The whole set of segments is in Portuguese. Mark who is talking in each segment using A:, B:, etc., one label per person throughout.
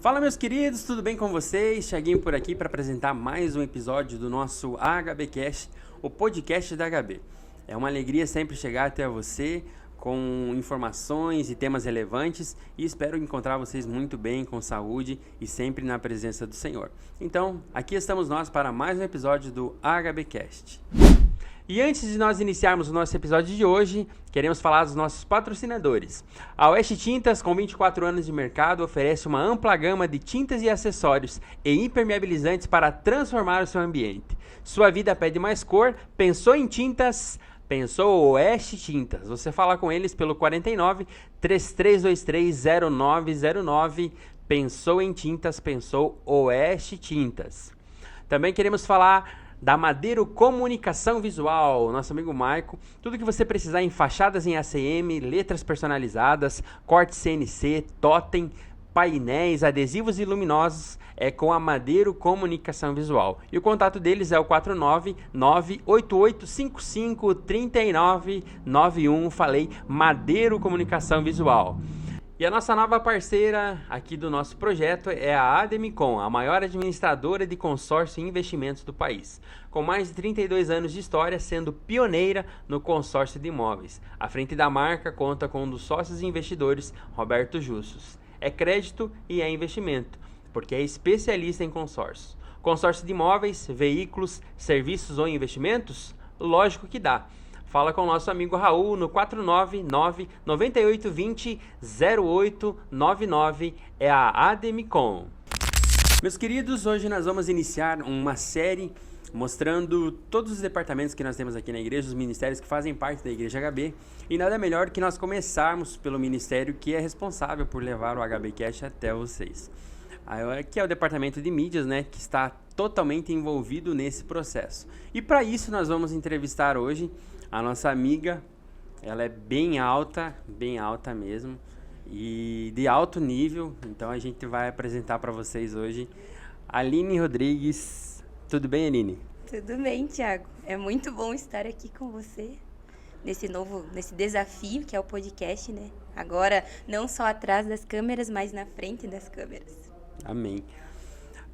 A: Fala, meus queridos, tudo bem com vocês? Cheguei por aqui para apresentar mais um episódio do nosso HBcast, o podcast da HB. É uma alegria sempre chegar até você com informações e temas relevantes e espero encontrar vocês muito bem, com saúde e sempre na presença do Senhor. Então, aqui estamos nós para mais um episódio do HBcast. E antes de nós iniciarmos o nosso episódio de hoje, queremos falar dos nossos patrocinadores. A Oeste Tintas, com 24 anos de mercado, oferece uma ampla gama de tintas e acessórios e impermeabilizantes para transformar o seu ambiente. Sua vida pede mais cor? Pensou em tintas? Pensou Oeste Tintas. Você fala com eles pelo 49 3323 0909. Pensou em tintas? Pensou Oeste Tintas. Também queremos falar da Madeiro Comunicação Visual, nosso amigo Maico. Tudo que você precisar em fachadas em ACM, letras personalizadas, corte CNC, totem, painéis, adesivos e luminosos é com a Madeiro Comunicação Visual. E o contato deles é o 49988553991. Falei Madeiro Comunicação Visual. E a nossa nova parceira aqui do nosso projeto é a Ademicon, a maior administradora de consórcio e investimentos do país. Com mais de 32 anos de história, sendo pioneira no consórcio de imóveis. À frente da marca, conta com um dos sócios e investidores, Roberto Justus. É crédito e é investimento, porque é especialista em consórcios. Consórcio de imóveis, veículos, serviços ou investimentos? Lógico que dá. Fala com o nosso amigo Raul no 499-9820-0899, é a Ademicon. Meus queridos, hoje nós vamos iniciar uma série mostrando todos os departamentos que nós temos aqui na igreja, os ministérios que fazem parte da Igreja HB. E nada melhor que nós começarmos pelo ministério que é responsável por levar o HBcast até vocês. Que é o departamento de mídias, né, que está totalmente envolvido nesse processo. E para isso nós vamos entrevistar hoje a nossa amiga. Ela é bem alta mesmo, e de alto nível. Então a gente vai apresentar para vocês hoje a Aline Rodrigues. Tudo bem, Aline?
B: Tudo bem, Thiago. É muito bom estar aqui com você nesse desafio que é o podcast, né? Agora, não só atrás das câmeras, mas na frente das câmeras.
A: Amém.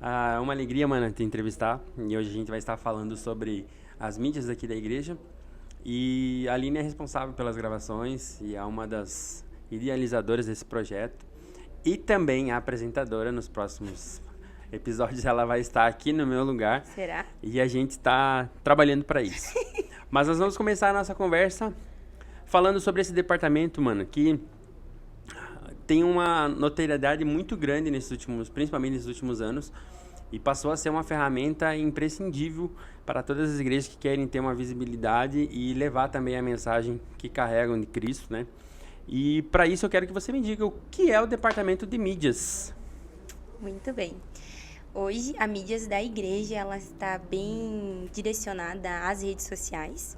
A: É uma alegria, mano, te entrevistar. E hoje a gente vai estar falando sobre as mídias aqui da igreja. E a Aline é responsável pelas gravações e é uma das idealizadoras desse projeto. E também a apresentadora. Nos próximos episódios ela vai estar aqui no meu lugar.
B: Será?
A: E a gente está trabalhando para isso. Mas nós vamos começar a nossa conversa falando sobre esse departamento, mano, que tem uma notoriedade muito grande principalmente nesses últimos anos, e passou a ser uma ferramenta imprescindível para todas as igrejas que querem ter uma visibilidade e levar também a mensagem que carregam de Cristo, né? E para isso eu quero que você me diga o que é o departamento de mídias.
B: Muito bem. Hoje a mídias da igreja ela está bem direcionada às redes sociais.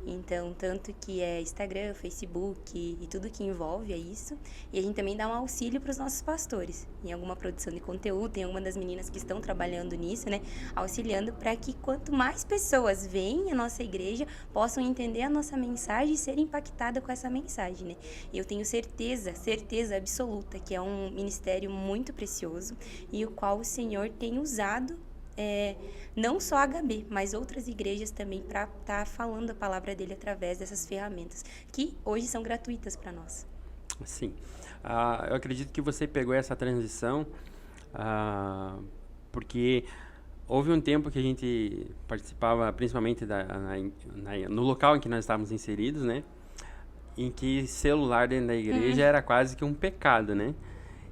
B: Então, tanto que é Instagram, Facebook e tudo que envolve é isso. E a gente também dá um auxílio para os nossos pastores. Em alguma produção de conteúdo, tem alguma das meninas que estão trabalhando nisso, né? Auxiliando para que quanto mais pessoas veem a nossa igreja, possam entender a nossa mensagem e serem impactadas com essa mensagem, né? E eu tenho certeza absoluta que é um ministério muito precioso e o qual o Senhor tem usado não só a HB, mas outras igrejas também para estar falando a palavra dele através dessas ferramentas, que hoje são gratuitas para nós.
A: Sim. Eu acredito que você pegou essa transição porque houve um tempo que a gente participava principalmente no local em que nós estávamos inseridos, né? Em que celular dentro da igreja era quase que um pecado, né?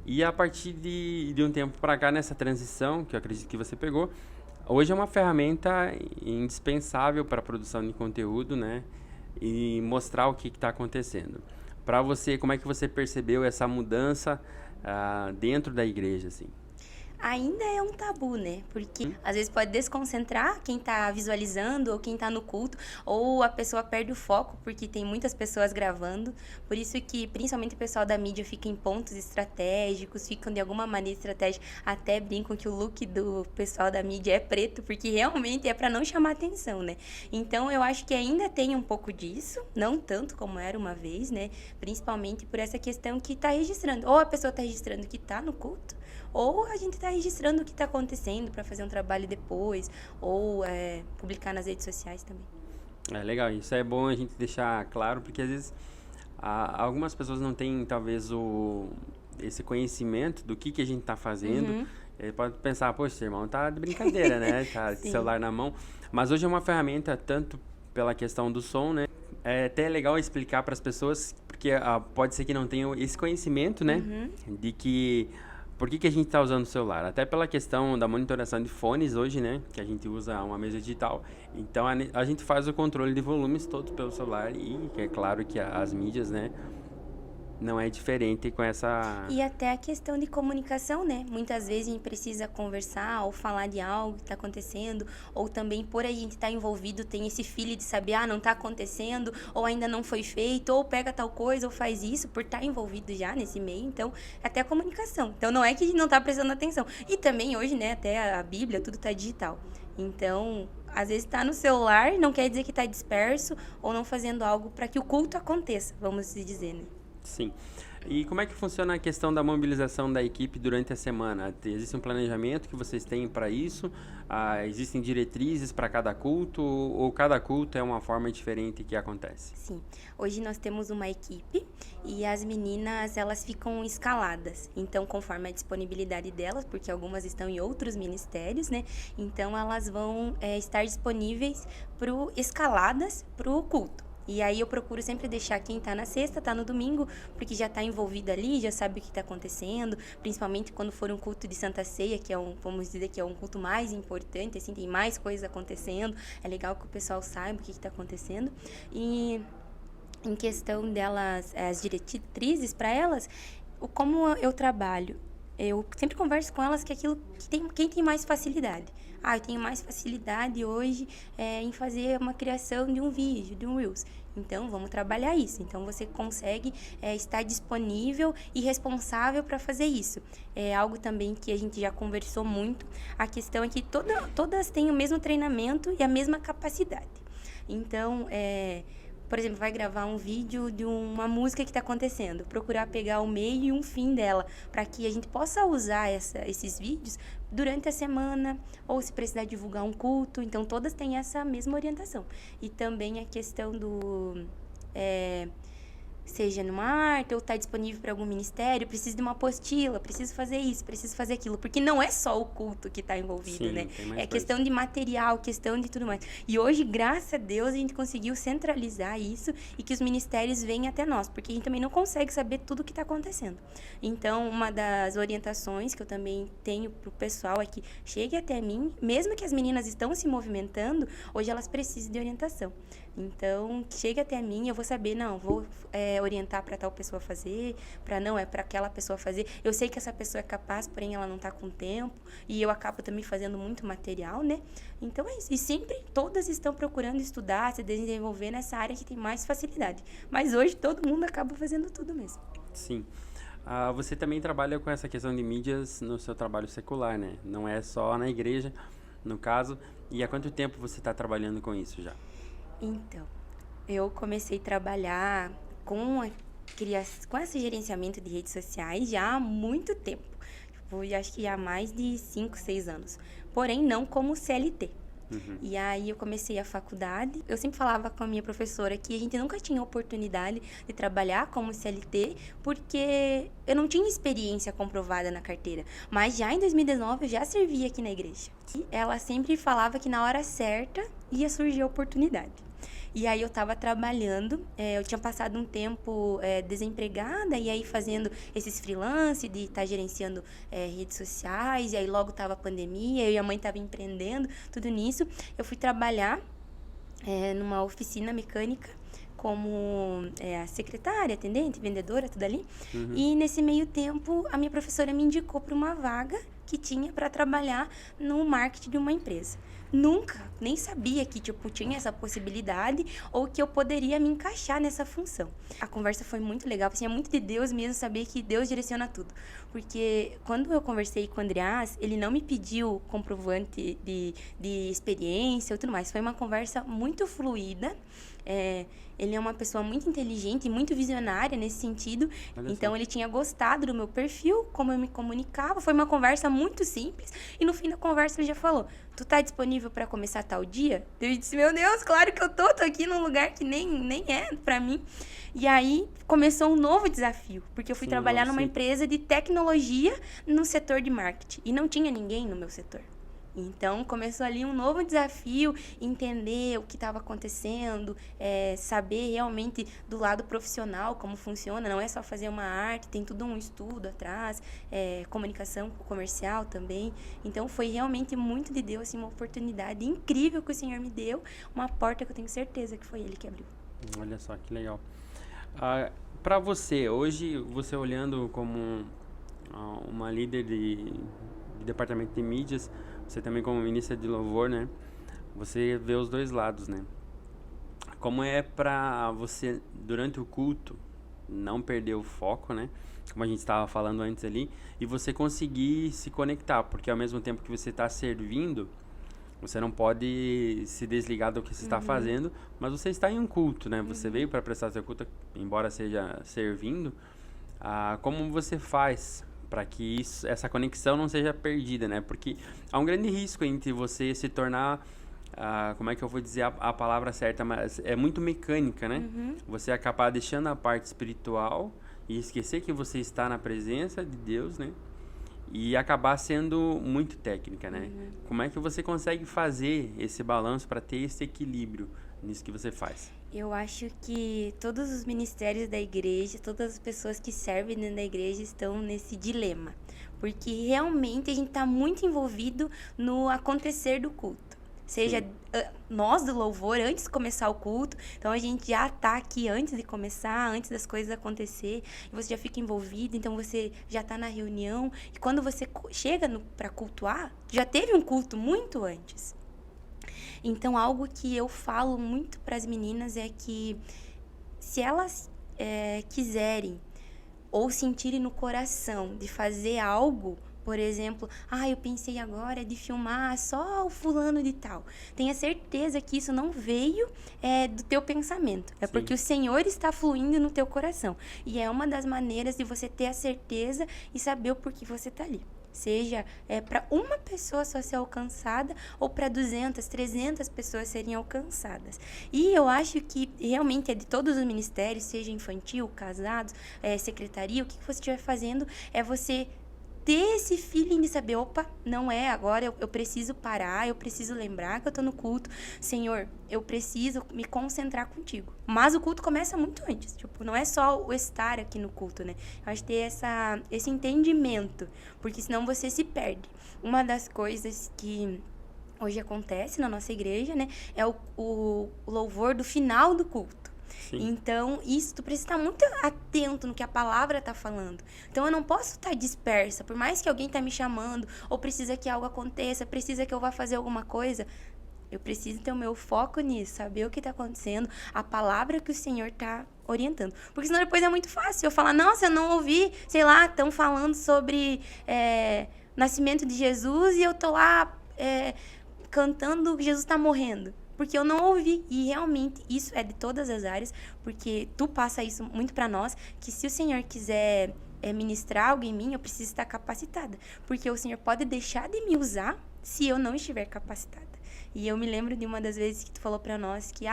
A: E a partir de um tempo para cá, nessa transição, que eu acredito que você pegou, hoje é uma ferramenta indispensável para a produção de conteúdo, né? E mostrar o que está acontecendo. Para você, como é que você percebeu essa mudança dentro da igreja, assim?
B: Ainda é um tabu, né? Porque às vezes pode desconcentrar quem tá visualizando ou quem tá no culto, ou a pessoa perde o foco porque tem muitas pessoas gravando. Por isso que, principalmente o pessoal da mídia fica em pontos estratégicos, ficam de alguma maneira estratégicos, até brincam que o look do pessoal da mídia é preto, porque realmente é para não chamar atenção, né? Então eu acho que ainda tem um pouco disso, não tanto como era uma vez, né? Principalmente por essa questão que tá registrando. Ou a pessoa tá registrando que tá no culto, ou a gente está registrando o que está acontecendo para fazer um trabalho depois, ou publicar nas redes sociais também.
A: É legal, isso é bom a gente deixar claro, porque às vezes algumas pessoas não têm talvez esse conhecimento do que a gente está fazendo. Ele pode pensar, poxa, seu irmão tá de brincadeira, né? Tá de celular na mão. Mas hoje é uma ferramenta, tanto pela questão do som, né? É até legal explicar para as pessoas, porque pode ser que não tenham esse conhecimento, né? De que... Por que a gente está usando o celular? Até pela questão da monitoração de fones hoje, né? Que a gente usa uma mesa digital. Então, a gente faz o controle de volumes todos pelo celular. E é claro que as mídias, né? Não é diferente com essa...
B: E até a questão de comunicação, né? Muitas vezes a gente precisa conversar ou falar de algo que está acontecendo, ou também por a gente estar envolvido, tem esse feeling de saber, não está acontecendo, ou ainda não foi feito, ou pega tal coisa, ou faz isso, por estar envolvido já nesse meio. Então, até a comunicação. Então, não é que a gente não está prestando atenção. E também hoje, né, até a Bíblia, tudo está digital. Então, às vezes está no celular, não quer dizer que está disperso, ou não fazendo algo para que o culto aconteça, vamos dizer, né?
A: Sim. E como é que funciona a questão da mobilização da equipe durante a semana? Existe um planejamento que vocês têm para isso? Existem diretrizes para cada culto? Ou cada culto é uma forma diferente que acontece?
B: Sim. Hoje nós temos uma equipe e as meninas, elas ficam escaladas. Então, conforme a disponibilidade delas, porque algumas estão em outros ministérios, né? Então, elas vão estar disponíveis escaladas para o culto. E aí eu procuro sempre deixar quem tá na sexta, tá no domingo, porque já tá envolvido ali, já sabe o que tá acontecendo, principalmente quando for um culto de Santa Ceia, que é vamos dizer que é um culto mais importante, assim, tem mais coisas acontecendo, é legal que o pessoal saiba o que tá acontecendo. E em questão delas, as diretrizes para elas, como eu trabalho, eu sempre converso com elas que aquilo que quem tem mais facilidade. Eu tenho mais facilidade hoje em fazer uma criação de um vídeo, de um Reels. Então, vamos trabalhar isso. Então, você consegue estar disponível e responsável para fazer isso. É algo também que a gente já conversou muito. A questão é que todas têm o mesmo treinamento e a mesma capacidade. Então, por exemplo, vai gravar um vídeo de uma música que está acontecendo, procurar pegar o meio e um fim dela, para que a gente possa usar esses vídeos durante a semana, ou se precisar divulgar um culto. Então, todas têm essa mesma orientação. E também a questão do... seja numa arte ou está disponível para algum ministério, precisa de uma apostila, preciso fazer isso, preciso fazer aquilo, porque não é só o culto que está envolvido, né? É questão de material, questão de tudo mais. E hoje, graças a Deus, a gente conseguiu centralizar isso e que os ministérios venham até nós, porque a gente também não consegue saber tudo o que está acontecendo. Então, uma das orientações que eu também tenho para o pessoal é que chegue até mim, mesmo que as meninas estão se movimentando, hoje elas precisam de orientação. Então, chega até mim, eu vou saber, vou orientar para tal pessoa fazer, para aquela pessoa fazer. Eu sei que essa pessoa é capaz, porém ela não está com tempo, e eu acabo também fazendo muito material, né? Então, é isso. E sempre todas estão procurando estudar, se desenvolver nessa área que tem mais facilidade. Mas hoje todo mundo acaba fazendo tudo mesmo.
A: Sim. Você também trabalha com essa questão de mídias no seu trabalho secular, né? Não é só na igreja, no caso. E há quanto tempo você está trabalhando com isso já?
B: Então, eu comecei a trabalhar com esse gerenciamento de redes sociais já há muito tempo. Acho que já há mais de 5, 6 anos. Porém, não como CLT. E aí eu comecei a faculdade. Eu sempre falava com a minha professora que a gente nunca tinha oportunidade de trabalhar como CLT, porque eu não tinha experiência comprovada na carteira. Mas já em 2019 eu já servia aqui na igreja. E ela sempre falava que na hora certa ia surgir a oportunidade. E aí eu estava trabalhando, eu tinha passado um tempo desempregada, e aí fazendo esses freelance de estar gerenciando redes sociais, e aí logo estava a pandemia, eu e a mãe estava empreendendo, tudo nisso. Eu fui trabalhar numa oficina mecânica como a secretária, atendente, vendedora, tudo ali. E nesse meio tempo, a minha professora me indicou para uma vaga que tinha para trabalhar no marketing de uma empresa. nunca, nem sabia que, tipo, tinha essa possibilidade ou que eu poderia me encaixar nessa função. A conversa foi muito legal, assim, é muito de Deus mesmo saber que Deus direciona tudo. Porque quando eu conversei com o Andreas, ele não me pediu comprovante de experiência ou tudo mais. Foi uma conversa muito fluida. Ele é uma pessoa muito inteligente e muito visionária nesse sentido. Então, ele tinha gostado do meu perfil, como eu me comunicava. Foi uma conversa muito simples. E no fim da conversa, ele já falou: tu tá disponível para começar tal dia? Eu disse: meu Deus, claro que eu tô aqui num lugar que nem é para mim. E aí, começou um novo desafio. Porque eu fui trabalhar numa empresa de tecnologia no setor de marketing. E não tinha ninguém no meu setor. Então, começou ali um novo desafio, entender o que estava acontecendo, saber realmente do lado profissional como funciona, não é só fazer uma arte, tem tudo um estudo atrás, comunicação comercial também. Então, foi realmente muito de Deus, assim, uma oportunidade incrível que o Senhor me deu, uma porta que eu tenho certeza que foi Ele que abriu.
A: Olha só, que legal. Para você, hoje, você olhando como uma líder de departamento de mídias, você também como ministra de louvor, né? Você vê os dois lados, né? Como é para você, durante o culto, não perder o foco, né? Como a gente estava falando antes ali, e você conseguir se conectar, porque ao mesmo tempo que você está servindo, você não pode se desligar do que você está fazendo, mas você está em um culto, né? Você veio para prestar seu culto, embora seja servindo. Como você faz para que essa conexão não seja perdida, né? Porque há um grande risco entre você se tornar, como é que eu vou dizer a palavra certa, mas é muito mecânica, né? Você acabar deixando a parte espiritual e esquecer que você está na presença de Deus, né? E acabar sendo muito técnica, né? Como é que você consegue fazer esse balanço para ter esse equilíbrio nisso que você faz?
B: Eu acho que todos os ministérios da igreja, todas as pessoas que servem dentro da igreja estão nesse dilema. Porque realmente a gente está muito envolvido no acontecer do culto. Seja nós do louvor, antes de começar o culto, então a gente já está aqui antes de começar, antes das coisas acontecer, e você já fica envolvido, então você já está na reunião, e quando você chega para cultuar, já teve um culto muito antes. Então, algo que eu falo muito para as meninas é que se elas quiserem ou sentirem no coração de fazer algo, por exemplo, eu pensei agora de filmar só o fulano de tal. Tenha certeza que isso não veio do teu pensamento. É porque o Senhor está fluindo no teu coração. E é uma das maneiras de você ter a certeza e saber o porquê você está ali. Seja para uma pessoa só ser alcançada ou para 200, 300 pessoas serem alcançadas. E eu acho que realmente é de todos os ministérios, seja infantil, casados, secretaria, o que você estiver fazendo é você ter esse feeling de saber, opa, não é agora, eu preciso parar, eu preciso lembrar que eu tô no culto. Senhor, eu preciso me concentrar contigo. Mas o culto começa muito antes, tipo, não é só o estar aqui no culto, né? Eu acho que ter esse entendimento, porque senão você se perde. Uma das coisas que hoje acontece na nossa igreja, né, é o louvor do final do culto. Então, tu precisa estar muito atento no que a palavra está falando. Então, eu não posso estar dispersa. Por mais que alguém está me chamando, ou precisa que algo aconteça, precisa que eu vá fazer alguma coisa, eu preciso ter o meu foco nisso, saber o que está acontecendo, a palavra que o Senhor está orientando. Porque senão depois é muito fácil eu falar, nossa, eu não ouvi, sei lá, estão falando sobre nascimento de Jesus e eu tô lá cantando que Jesus está morrendo. Porque eu não ouvi, e realmente isso é de todas as áreas, porque tu passa isso muito para nós, que se o Senhor quiser ministrar algo em mim, eu preciso estar capacitada, porque o Senhor pode deixar de me usar se eu não estiver capacitada. E eu me lembro de uma das vezes que tu falou para nós que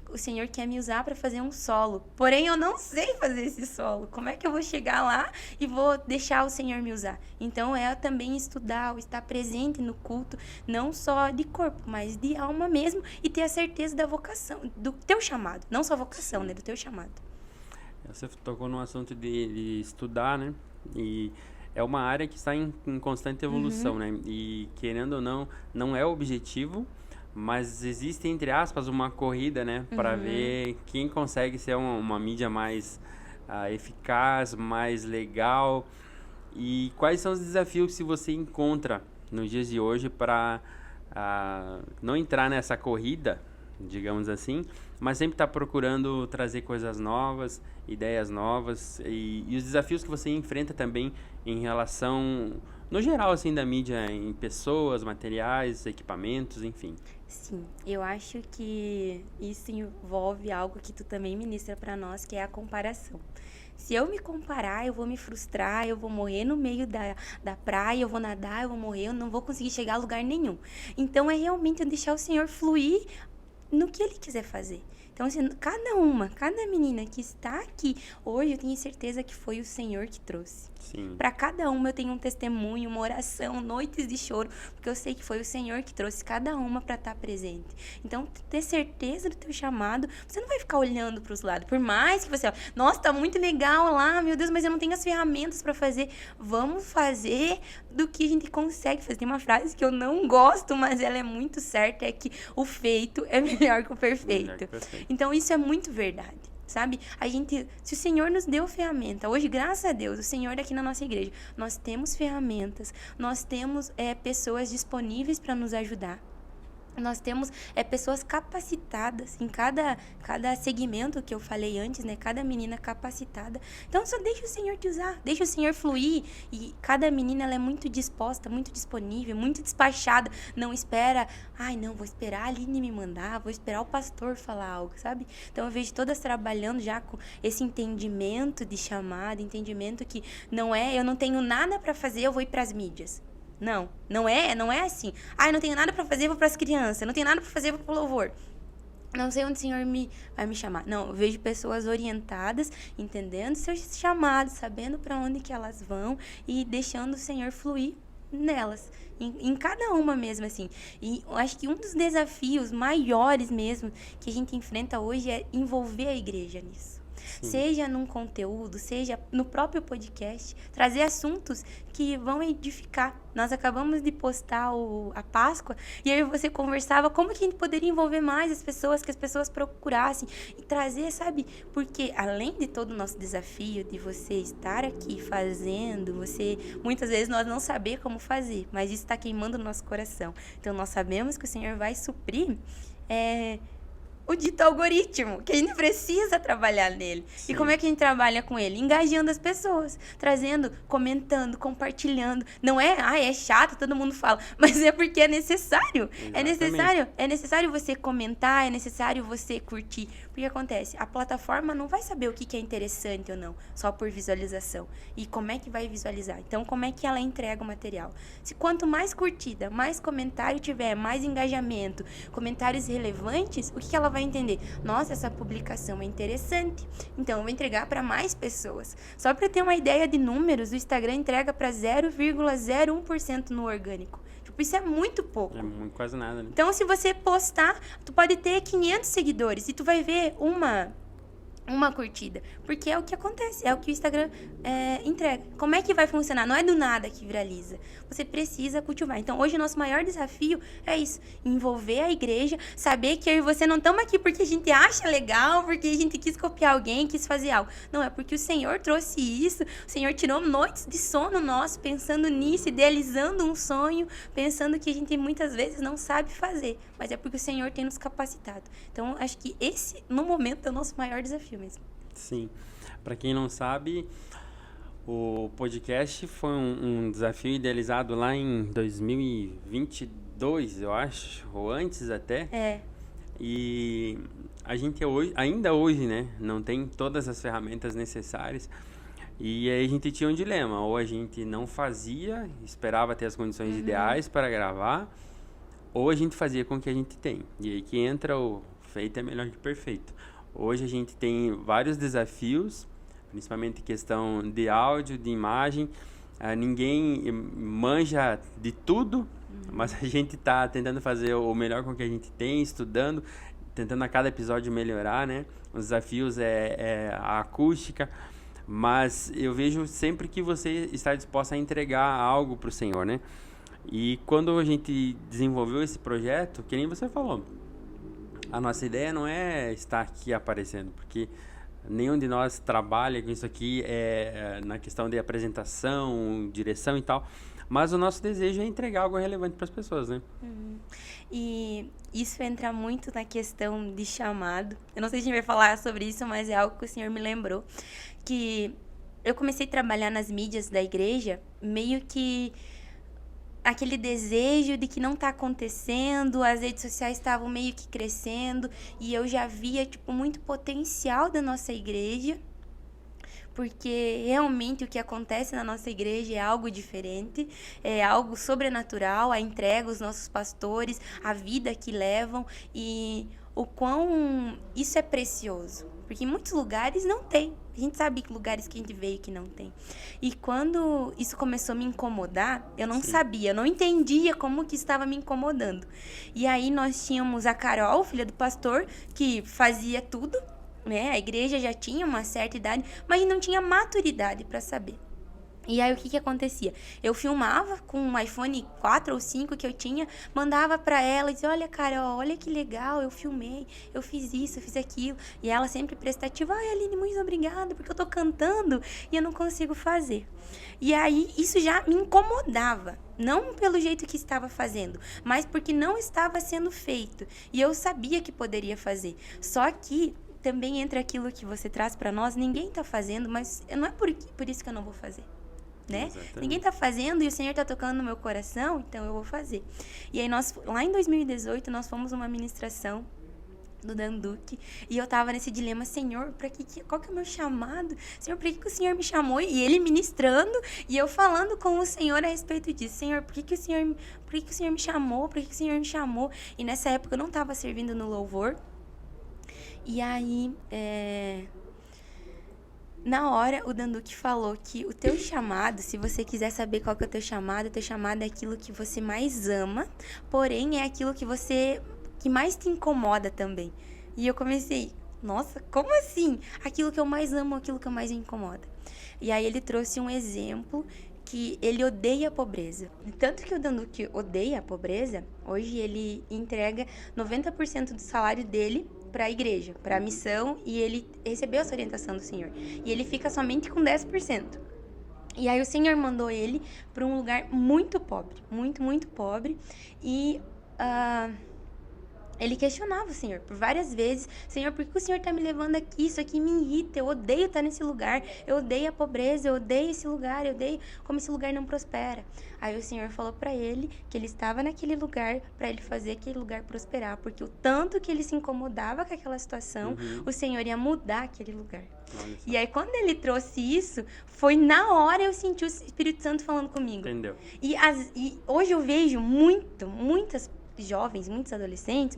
B: o Senhor quer me usar para fazer um solo, porém eu não sei fazer esse solo. Como é que eu vou chegar lá e vou deixar o Senhor me usar? Então é também estudar, estar presente no culto, não só de corpo, mas de alma mesmo, e ter a certeza da vocação, do teu chamado, não só vocação, né, do teu chamado.
A: Você tocou no assunto de estudar, né? E é uma área que está em constante evolução, né? E querendo ou não, não é o objetivo, mas existe, entre aspas, uma corrida, né? Para ver quem consegue ser uma mídia mais eficaz, mais legal. E quais são os desafios que você encontra nos dias de hoje para não entrar nessa corrida, digamos assim, mas sempre estar procurando trazer coisas novas, ideias novas e os desafios que você enfrenta também em relação, no geral, assim, da mídia, em pessoas, materiais, equipamentos, enfim.
B: Sim, eu acho que isso envolve algo que tu também ministra para nós, que é a comparação. Se eu me comparar, eu vou me frustrar, eu vou morrer no meio da praia, eu vou nadar, eu vou morrer, eu não vou conseguir chegar a lugar nenhum. Então, é realmente eu deixar o Senhor fluir no que Ele quiser fazer. Então, assim, cada menina que está aqui hoje, eu tenho certeza que foi o Senhor que trouxe.
A: Sim.
B: Para cada uma eu tenho um testemunho, uma oração, noites de choro, porque eu sei que foi o Senhor que trouxe cada uma para estar presente. Então, ter certeza do teu chamado, você não vai ficar olhando para os lados. Por mais que você, nossa, tá muito legal lá, meu Deus, mas eu não tenho as ferramentas para fazer. Vamos fazer do que a gente consegue fazer. Tem uma frase que eu não gosto, mas ela é muito certa, é que o feito é melhor que o perfeito. Então, isso é muito verdade. Sabe? Se o Senhor nos deu ferramenta, hoje, graças a Deus, o Senhor aqui na nossa igreja, nós temos ferramentas, nós temos pessoas disponíveis para nos ajudar. Nós temos pessoas capacitadas em cada segmento que eu falei antes, né? Cada menina capacitada. Então, só deixa o Senhor te usar, deixa o Senhor fluir. E cada menina, ela é muito disposta, muito disponível, muito despachada. Não espera, não, vou esperar a Aline me mandar, vou esperar o pastor falar algo, sabe? Então, eu vejo todas trabalhando já com esse entendimento de chamada, entendimento que eu não tenho nada para fazer, eu vou ir para as mídias. Não é assim. Eu não tenho nada pra fazer, vou pras crianças. Eu não tenho nada pra fazer, vou pro louvor. Não sei onde o Senhor vai me chamar. Não, eu vejo pessoas orientadas, entendendo seus chamados, sabendo pra onde que elas vão e deixando o Senhor fluir nelas. Em cada uma mesmo, assim. E eu acho que um dos desafios maiores mesmo que a gente enfrenta hoje é envolver a igreja nisso. Sim. Seja num conteúdo, seja no próprio podcast, trazer assuntos que vão edificar. Nós acabamos de postar a Páscoa e aí você conversava como que a gente poderia envolver mais as pessoas, que as pessoas procurassem e trazer, sabe? Porque além de todo o nosso desafio de você estar aqui fazendo, muitas vezes nós não saber como fazer, mas isso está queimando o nosso coração. Então nós sabemos que o Senhor vai suprir o dito algoritmo, que a gente precisa trabalhar nele. Sim. E como é que a gente trabalha com ele? Engajando as pessoas, trazendo, comentando, compartilhando. Não é chato, todo mundo fala, mas é porque é necessário. É necessário você comentar, é necessário você curtir. Porque acontece, a plataforma não vai saber o que é interessante ou não, só por visualização. E como é que vai visualizar? Então, como é que ela entrega o material? Se quanto mais curtida, mais comentário tiver, mais engajamento, comentários relevantes, o que ela vai entender? Nossa, essa publicação é interessante, então eu vou entregar para mais pessoas. Só para ter uma ideia de números, o Instagram entrega para 0,01% no orgânico. Tipo, isso é muito pouco.
A: Quase nada, né?
B: Então, se você postar, tu pode ter 500 seguidores e tu vai ver uma curtida, porque é o que acontece, é o que o Instagram entrega. Como é que vai funcionar? Não é do nada que viraliza. Você precisa cultivar. Então, hoje o nosso maior desafio é isso, envolver a igreja, saber que eu e você não estamos aqui porque a gente acha legal, porque a gente quis copiar alguém, quis fazer algo. Não, é porque o Senhor trouxe isso, o Senhor tirou noites de sono nosso, pensando nisso, idealizando um sonho, pensando que a gente muitas vezes não sabe fazer, mas é porque o Senhor tem nos capacitado. Então, acho que esse, no momento, é o nosso maior desafio mesmo.
A: Sim. Para quem não sabe, o podcast foi um desafio idealizado lá em 2022, eu acho, ou antes até. E a gente ainda hoje, né, não tem todas as ferramentas necessárias. E aí a gente tinha um dilema, ou a gente não fazia, esperava ter as condições ideais para gravar, ou a gente fazia com o que a gente tem. E aí que entra o feito é melhor que perfeito. Hoje a gente tem vários desafios, principalmente questão de áudio, de imagem. Ninguém manja de tudo, mas a gente está tentando fazer o melhor com o que a gente tem, estudando, tentando a cada episódio melhorar, né? Os desafios é a acústica, mas eu vejo sempre que você está disposto a entregar algo para o Senhor, né? E quando a gente desenvolveu esse projeto, que nem você falou, a nossa ideia não é estar aqui aparecendo, porque nenhum de nós trabalha com isso aqui na questão de apresentação, direção e tal, mas o nosso desejo é entregar algo relevante para as pessoas, né?
B: E isso entra muito na questão de chamado. Eu não sei se a gente vai falar sobre isso, mas é algo que o Senhor me lembrou. Que eu comecei a trabalhar nas mídias da igreja, meio que aquele desejo de que não tá acontecendo, as redes sociais estavam meio que crescendo, e eu já via, tipo, muito potencial da nossa igreja, porque realmente o que acontece na nossa igreja é algo diferente, é algo sobrenatural, a entrega, os nossos pastores, a vida que levam, e o quão isso é precioso, porque em muitos lugares não tem. A gente sabe que lugares que a gente veio que não tem. E quando isso começou a me incomodar, eu não sabia, eu não entendia como que estava me incomodando. E aí nós tínhamos a Carol, filha do pastor, que fazia tudo, né? A igreja já tinha uma certa idade, mas não tinha maturidade para saber. E aí o que acontecia? Eu filmava com um iPhone 4 ou 5 que eu tinha, mandava pra ela e dizia, olha, Carol, olha que legal, eu filmei, eu fiz isso, eu fiz aquilo. E ela sempre prestativa, ai, Aline, muito obrigada, porque eu tô cantando e eu não consigo fazer. E aí isso já me incomodava, não pelo jeito que estava fazendo, mas porque não estava sendo feito. E eu sabia que poderia fazer. Só que também entra aquilo que você traz pra nós, ninguém tá fazendo, mas não é por isso que eu não vou fazer. Né? Ninguém tá fazendo e o Senhor tá tocando no meu coração, então eu vou fazer. E aí lá em 2018, nós fomos uma ministração do Danduque, e eu tava nesse dilema, Senhor, qual que é o meu chamado? Senhor, por que o Senhor me chamou? E ele ministrando, e eu falando com o Senhor a respeito disso. Senhor, por que o Senhor me chamou? Por que o Senhor me chamou? E nessa época eu não tava servindo no louvor. E aí, na hora, o Danduque falou que o teu chamado, se você quiser saber qual que é o teu chamado é aquilo que você mais ama, porém é aquilo que mais te incomoda também. E eu comecei, nossa, como assim? Aquilo que eu mais amo, aquilo que eu mais me incomoda. E aí ele trouxe um exemplo que ele odeia a pobreza. Tanto que o Danduque odeia a pobreza, hoje ele entrega 90% do salário dele para a igreja, para a missão, e ele recebeu essa orientação do Senhor. E ele fica somente com 10%. E aí o Senhor mandou ele para um lugar muito pobre, muito, muito pobre, e ele questionava o Senhor por várias vezes. Senhor, por que o Senhor está me levando aqui? Isso aqui me irrita, eu odeio estar nesse lugar, eu odeio a pobreza, eu odeio esse lugar, eu odeio como esse lugar não prospera. Aí o Senhor falou para ele que ele estava naquele lugar para ele fazer aquele lugar prosperar, porque o tanto que ele se incomodava com aquela situação, o Senhor ia mudar aquele lugar. E aí quando ele trouxe isso, foi na hora eu senti o Espírito Santo falando comigo.
A: Entendeu?
B: E hoje eu vejo muitas jovens, muitos adolescentes,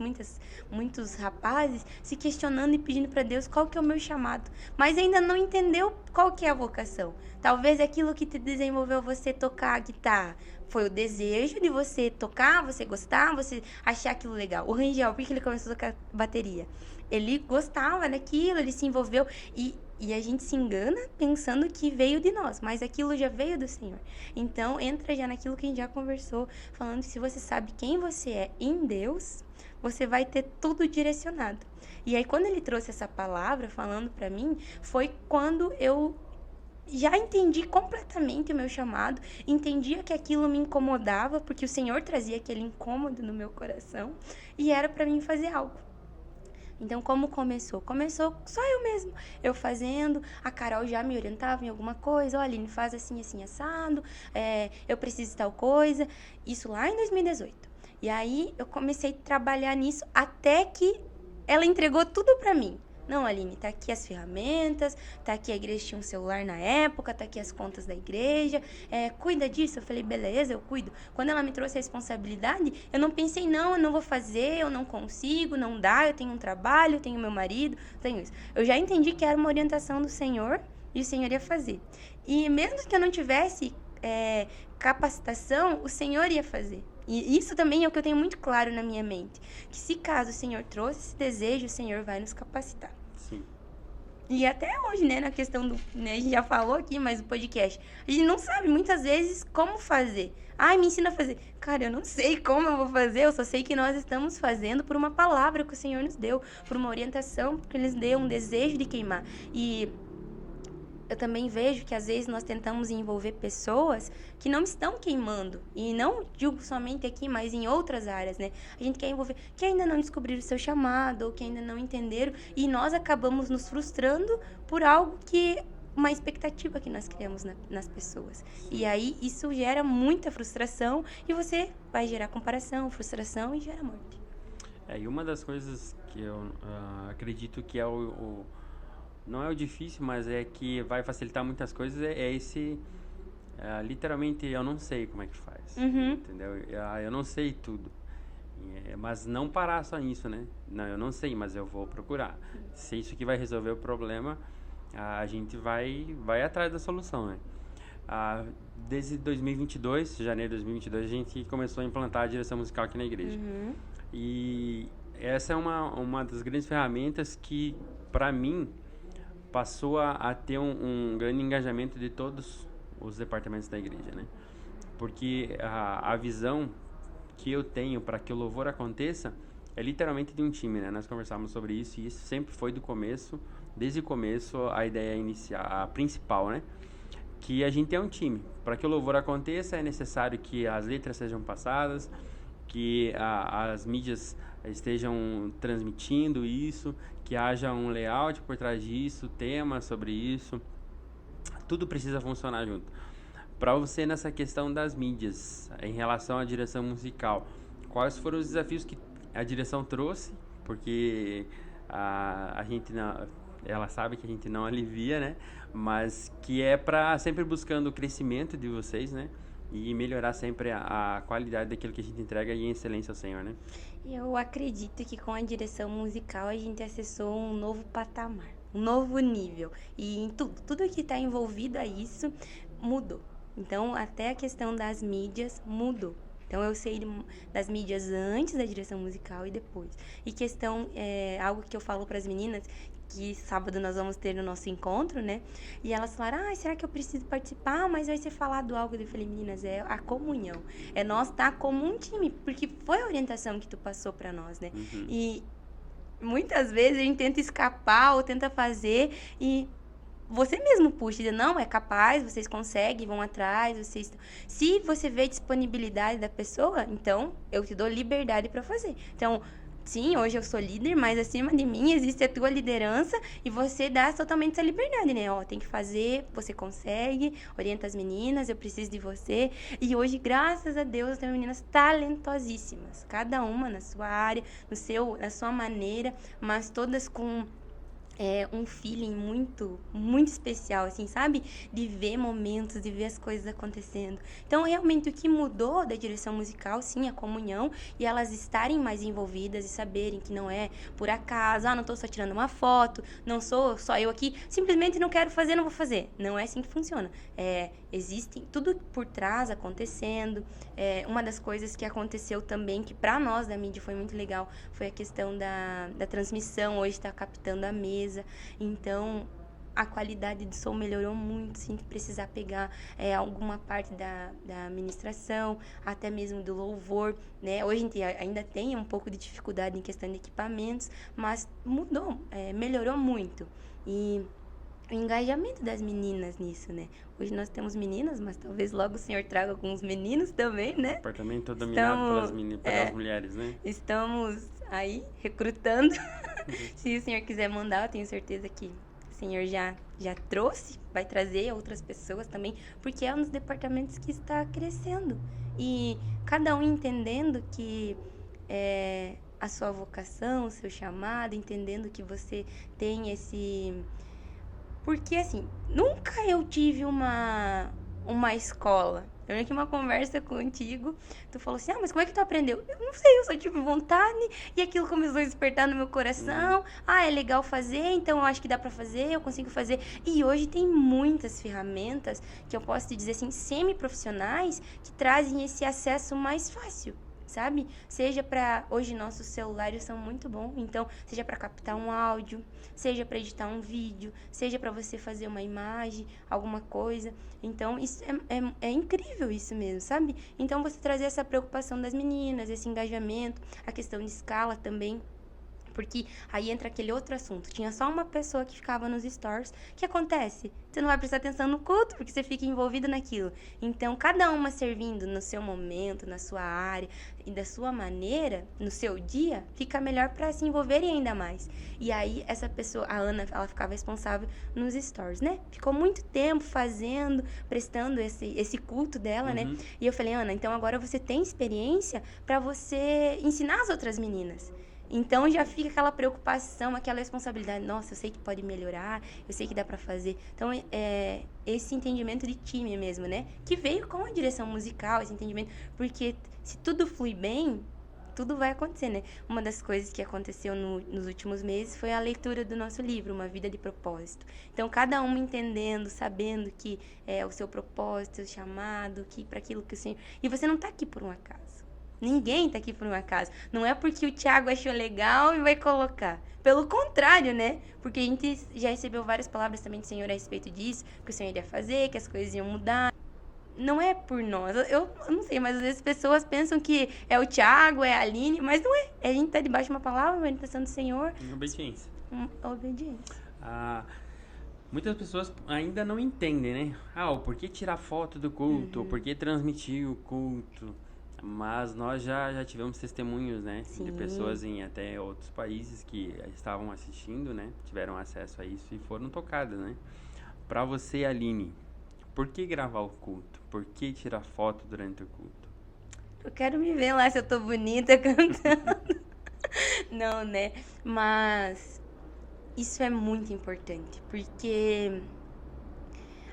B: muitos rapazes se questionando e pedindo para Deus qual que é o meu chamado, mas ainda não entendeu qual que é a vocação. Talvez aquilo que te desenvolveu você tocar a guitarra foi o desejo de você tocar, você gostar, você achar aquilo legal. O Rangel, por que ele começou a tocar bateria? Ele gostava daquilo, ele se envolveu e a gente se engana pensando que veio de nós, mas aquilo já veio do Senhor. Então, entra já naquilo que a gente já conversou, falando que se você sabe quem você é em Deus, você vai ter tudo direcionado. E aí, quando ele trouxe essa palavra falando pra mim, foi quando eu já entendi completamente o meu chamado, entendia que aquilo me incomodava, porque o Senhor trazia aquele incômodo no meu coração, e era pra mim fazer algo. Então, como começou? Começou só eu mesmo. Eu fazendo, a Carol já me orientava em alguma coisa. Olha, Aline, faz assim, assim, assado. Eu preciso de tal coisa. Isso lá em 2018. E aí, eu comecei a trabalhar nisso até que ela entregou tudo pra mim. Não, Aline, tá aqui as ferramentas, tá aqui a igreja tinha um celular na época, tá aqui as contas da igreja, cuida disso. Eu falei, beleza, eu cuido. Quando ela me trouxe a responsabilidade, eu não pensei, não, eu não vou fazer, eu não consigo, não dá, eu tenho um trabalho, eu tenho meu marido, tenho isso. Eu já entendi que era uma orientação do Senhor e o Senhor ia fazer. E mesmo que eu não tivesse capacitação, o Senhor ia fazer. E isso também é o que eu tenho muito claro na minha mente. Que se caso o Senhor trouxe esse desejo, o Senhor vai nos capacitar.
A: Sim.
B: E até hoje, né, na questão do... Né, a gente já falou aqui, mas o podcast. A gente não sabe, muitas vezes, como fazer. Ai, me ensina a fazer. Cara, eu não sei como eu vou fazer. Eu só sei que nós estamos fazendo por uma palavra que o Senhor nos deu. Por uma orientação que Ele nos deu, um desejo de queimar. E... eu também vejo que às vezes nós tentamos envolver pessoas que não estão queimando. E não digo somente aqui, mas em outras áreas, né? A gente quer envolver que ainda não descobriram o seu chamado, ou que ainda não entenderam, e nós acabamos nos frustrando por algo que uma expectativa que nós criamos nas pessoas. E aí isso gera muita frustração e você vai gerar comparação, frustração e gera morte.
A: E uma das coisas que eu acredito que é não é o difícil, mas é que vai facilitar muitas coisas, é esse... literalmente, eu não sei como é que faz, entendeu? Eu não sei tudo. Mas não parar só nisso, né? Não, eu não sei, mas eu vou procurar. Se isso que vai resolver o problema, a gente vai atrás da solução, né? Desde 2022, janeiro de 2022, a gente começou a implantar a direção musical aqui na igreja. E essa é uma das grandes ferramentas que, para mim, passou a ter um grande engajamento de todos os departamentos da igreja, né? Porque a visão que eu tenho para que o louvor aconteça é literalmente de um time, né? Nós conversávamos sobre isso e isso sempre foi do começo, desde o começo, a ideia inicial, a principal, né? Que a gente é um time. Para que o louvor aconteça é necessário que as letras sejam passadas, que as mídias estejam transmitindo isso, que haja um layout por trás disso, tema sobre isso. Tudo precisa funcionar junto. Para você, nessa questão das mídias, em relação à direção musical, quais foram os desafios que a direção trouxe? Porque a gente não, ela sabe que a gente não alivia, né? Mas que é para sempre buscando o crescimento de vocês, né? E melhorar sempre a qualidade daquilo que a gente entrega e em excelência ao Senhor, né?
B: Eu acredito que com a direção musical a gente acessou um novo patamar, um novo nível. E em tudo que está envolvido a isso mudou. Então, até a questão das mídias mudou. Então, eu sei das mídias antes da direção musical e depois. E questão, algo que eu falo para as meninas, que sábado nós vamos ter o nosso encontro, né? E elas falaram, será que eu preciso participar? Mas vai ser falado algo. Eu falei, meninas, é a comunhão. É nós estar como um time, porque foi a orientação que tu passou para nós, né? E muitas vezes a gente tenta escapar ou tenta fazer e você mesmo puxa, não, é capaz, vocês conseguem, vão atrás, se você vê a disponibilidade da pessoa, então eu te dou liberdade para fazer. Então, sim, hoje eu sou líder, mas acima de mim existe a tua liderança e você dá totalmente essa liberdade, né? Tem que fazer, você consegue, orienta as meninas, eu preciso de você. E hoje, graças a Deus, eu tenho meninas talentosíssimas, cada uma na sua área, na sua maneira, mas todas com um feeling muito, muito especial, assim, sabe? De ver momentos, de ver as coisas acontecendo. Então, realmente, o que mudou da direção musical, sim, a comunhão, e elas estarem mais envolvidas e saberem que não é por acaso, não tô só tirando uma foto, não sou só eu aqui, simplesmente não quero fazer, não vou fazer. Não é assim que funciona. Existem tudo por trás acontecendo. Uma das coisas que aconteceu também, que para nós da mídia foi muito legal, foi a questão da transmissão, hoje está captando a mesa. Então, a qualidade do som melhorou muito, sem precisar pegar alguma parte da ministração, até mesmo do louvor, né? Hoje a gente ainda tem um pouco de dificuldade em questão de equipamentos, mas mudou, melhorou muito. E o engajamento das meninas nisso, né? Hoje nós temos meninas, mas talvez logo o Senhor traga alguns meninos também, né?
A: O departamento dominado pelas mulheres, né?
B: Estamos aí recrutando. Se o Senhor quiser mandar, eu tenho certeza que o Senhor já trouxe, vai trazer outras pessoas também, porque é um dos departamentos que está crescendo. E cada um entendendo que a sua vocação, o seu chamado, entendendo que você tem esse... Porque, assim, nunca eu tive uma escola. Eu lembro que uma conversa contigo, tu falou assim, mas como é que tu aprendeu? Eu não sei, eu só tive vontade e aquilo começou a despertar no meu coração. É legal fazer, então eu acho que dá pra fazer, eu consigo fazer. E hoje tem muitas ferramentas que eu posso te dizer assim, semi-profissionais, que trazem esse acesso mais fácil, sabe? Seja para... Hoje nossos celulares são muito bons, então seja para captar um áudio, seja para editar um vídeo, seja para você fazer uma imagem, alguma coisa. Então, isso é incrível isso mesmo, sabe? Então, você trazer essa preocupação das meninas, esse engajamento, a questão de escala também, Porque aí entra aquele outro assunto. Tinha só uma pessoa que ficava nos stories. O que acontece? Você não vai prestar atenção no culto, porque você fica envolvido naquilo. Então, cada uma servindo no seu momento, na sua área e da sua maneira, no seu dia, fica melhor para se envolverem ainda mais. E aí, essa pessoa, a Ana, ela ficava responsável nos stories, né? Ficou muito tempo fazendo, prestando esse culto dela, né? E eu falei, Ana, então agora você tem experiência para você ensinar as outras meninas. Então já fica aquela preocupação, aquela responsabilidade. Nossa, eu sei que pode melhorar, eu sei que dá pra fazer. Então, esse entendimento de time mesmo, né? Que veio com a direção musical, esse entendimento. Porque se tudo flui bem, tudo vai acontecer, né? Uma das coisas que aconteceu nos últimos meses foi a leitura do nosso livro, Uma Vida de Propósito. Então, cada um entendendo, sabendo que é o seu propósito, o seu chamado, que para aquilo que o Senhor... E você não tá aqui por um acaso. Ninguém tá aqui por um acaso. Não é porque o Thiago achou legal e vai colocar. Pelo contrário, né? Porque a gente já recebeu várias palavras também do Senhor a respeito disso, que o Senhor iria fazer, que as coisas iam mudar. Não é por nós. Eu não sei, mas às vezes as pessoas pensam que é o Thiago, é a Aline, mas não é. A gente tá debaixo de uma palavra, uma orientação do Senhor.
A: Obediência.
B: Obediência.
A: Muitas pessoas ainda não entendem, né? O porquê tirar foto do culto, o porquê transmitir o culto. Mas nós já tivemos testemunhos, né?
B: Sim.
A: De pessoas em até outros países que estavam assistindo, né? Tiveram acesso a isso e foram tocadas, né? Pra você, Aline, por que gravar o culto? Por que tirar foto durante o culto?
B: Eu quero me ver lá se eu tô bonita cantando. Não, né? Mas isso é muito importante, porque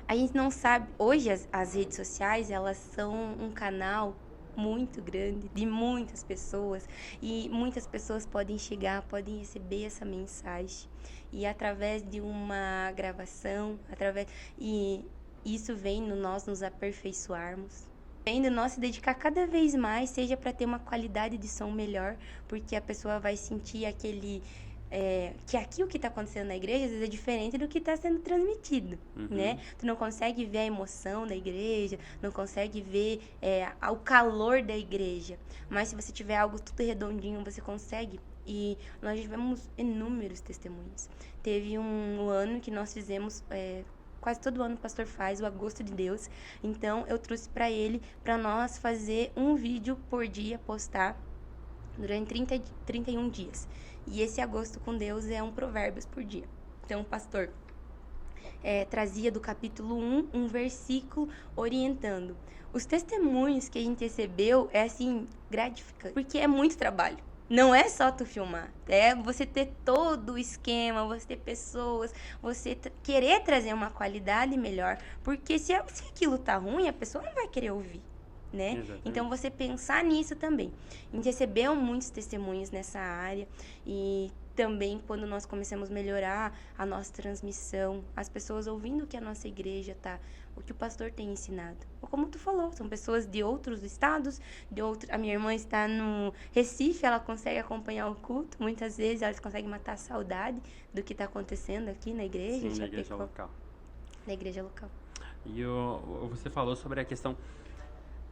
B: a gente não sabe... Hoje as redes sociais, elas são um canal muito grande, de muitas pessoas, e muitas pessoas podem chegar, podem receber essa mensagem, e através de uma gravação, e isso vem no nós nos aperfeiçoarmos, vem do nós se dedicar cada vez mais, seja para ter uma qualidade de som melhor, porque a pessoa vai sentir que aqui o que está acontecendo na igreja às vezes é diferente do que está sendo transmitido, né? Tu não consegue ver a emoção da igreja, não consegue ver o calor da igreja, mas se você tiver algo tudo redondinho, você consegue. E nós tivemos inúmeros testemunhos. Teve um ano que nós fizemos... quase todo ano o pastor faz o Agosto de Deus, então eu trouxe para ele, para nós fazer um vídeo por dia, postar durante 31 dias. E esse Agosto com Deus é um provérbios por dia. Então o pastor trazia do capítulo 1 um versículo orientando. Os testemunhos que a gente recebeu é assim, gratificante, porque é muito trabalho. Não é só tu filmar, é você ter todo o esquema, você ter pessoas, você querer trazer uma qualidade melhor, porque se aquilo tá ruim, a pessoa não vai querer ouvir, né?
A: Exatamente.
B: Então você pensar nisso também. A gente recebeu muitos testemunhos nessa área e também quando nós começamos a melhorar a nossa transmissão, as pessoas ouvindo o que a nossa igreja o que o pastor tem ensinado. Ou como tu falou, são pessoas de outros estados, a minha irmã está no Recife, ela consegue acompanhar o culto, muitas vezes elas conseguem matar a saudade do que está acontecendo aqui na igreja.
A: Sim, na igreja local.
B: Na igreja local.
A: E você falou sobre a questão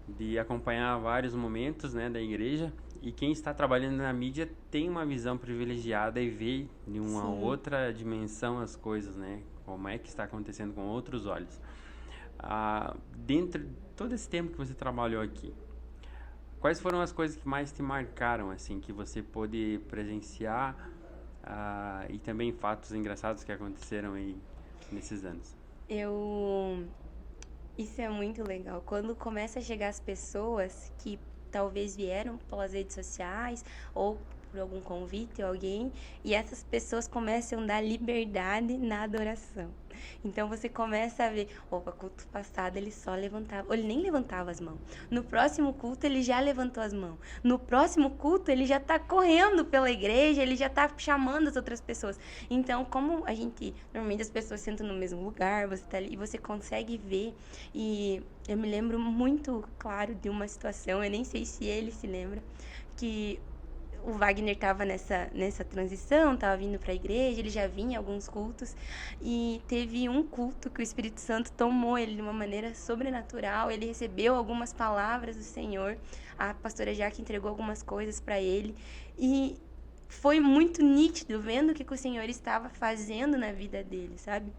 A: de acompanhar vários momentos, né, da igreja, e quem está trabalhando na mídia tem uma visão privilegiada e vê de uma
B: Sim.
A: outra dimensão as coisas, né? Como é que está acontecendo com outros olhos. Dentro de todo esse tempo que você trabalhou aqui, quais foram as coisas que mais te marcaram, assim, que você pôde presenciar, e também fatos engraçados que aconteceram aí nesses anos?
B: Isso é muito legal. Quando começa a chegar as pessoas que talvez vieram pelas redes sociais ou por algum convite ou alguém, e essas pessoas começam a dar liberdade na adoração. Então você começa a ver, culto passado ele só levantava, ou ele nem levantava as mãos. No próximo culto ele já levantou as mãos. No próximo culto ele já está correndo pela igreja, ele já está chamando as outras pessoas. Então, como normalmente as pessoas sentam no mesmo lugar, você está ali e você consegue ver. E eu me lembro muito claro de uma situação, eu nem sei se ele se lembra, que o Wagner estava nessa transição, estava vindo para a igreja, ele já vinha em alguns cultos, e teve um culto que o Espírito Santo tomou ele de uma maneira sobrenatural, ele recebeu algumas palavras do Senhor, a pastora Jaque entregou algumas coisas para ele, e foi muito nítido vendo o que o Senhor estava fazendo na vida dele, sabe?